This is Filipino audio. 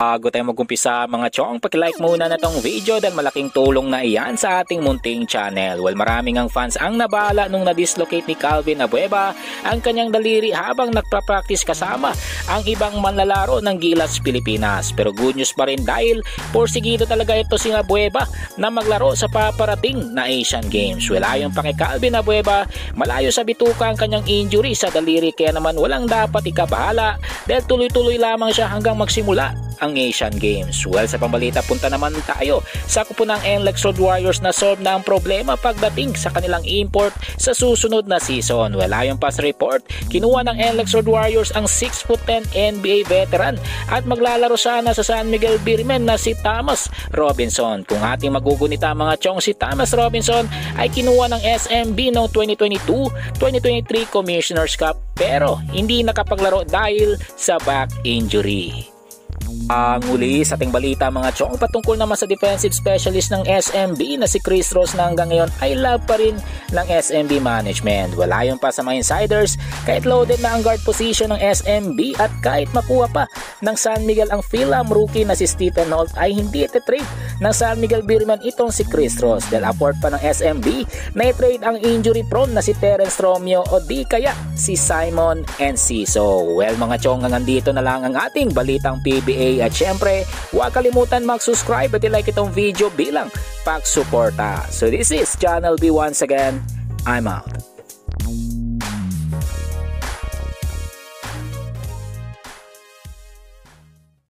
Bago tayo mag-umpisa mga chong, paki-like muna na tong video dahil malaking tulong na iyan sa ating munting channel. Well, maraming ang fans ang nabala nung na-dislocate ni Calvin Abueva ang kanyang daliri habang nagpa-practice kasama ang ibang manlalaro ng Gilas Pilipinas. Pero good news pa rin dahil porsigido talaga ito si Abueva na maglaro sa paparating na Asian Games. Well, ayon pa kay Calvin Abueva, malayo sa bituka ang kanyang injury sa daliri kaya naman walang dapat ikabahala dahil tuloy-tuloy lamang siya hanggang magsimula ang Asian Games. Well, sa pambalita punta naman tayo sa kupo ng NLEX Road Warriors na solve na ang problema pagdating sa kanilang import sa susunod na season. Well, ayon pa sa report, kinuha ng NLEX Road Warriors ang 6'10" NBA veteran at maglalaro sana sa San Miguel Beermen na si Thomas Robinson. Kung ating magugunita mga chong, si Thomas Robinson ay kinuha ng SMB noong 2022-2023 Commissioner's Cup pero hindi nakapaglaro dahil sa back injury. Ang muli sa ating balita mga chong, patungkol naman sa defensive specialist ng SMB na si Chris Ross na hanggang ngayon ay love pa rin ng SMB management. Wala yun pa sa mga insiders, kahit loaded na ang guard position ng SMB at kahit makuha pa ng San Miguel ang Philem rookie na si Stephen Holt ay hindi iti-trade ng San Miguel Beermen itong si Chris Ross dahil afford pa ng SMB na i-trade ang injury prone na si Terence Romeo o di kaya si Simon Enciso. Well mga chong, nandito na lang ang ating balitang PBA. At syempre, huwag kalimutan mag-subscribe at i-like itong video bilang pagsuporta. So this is Channel B once again. I'm out.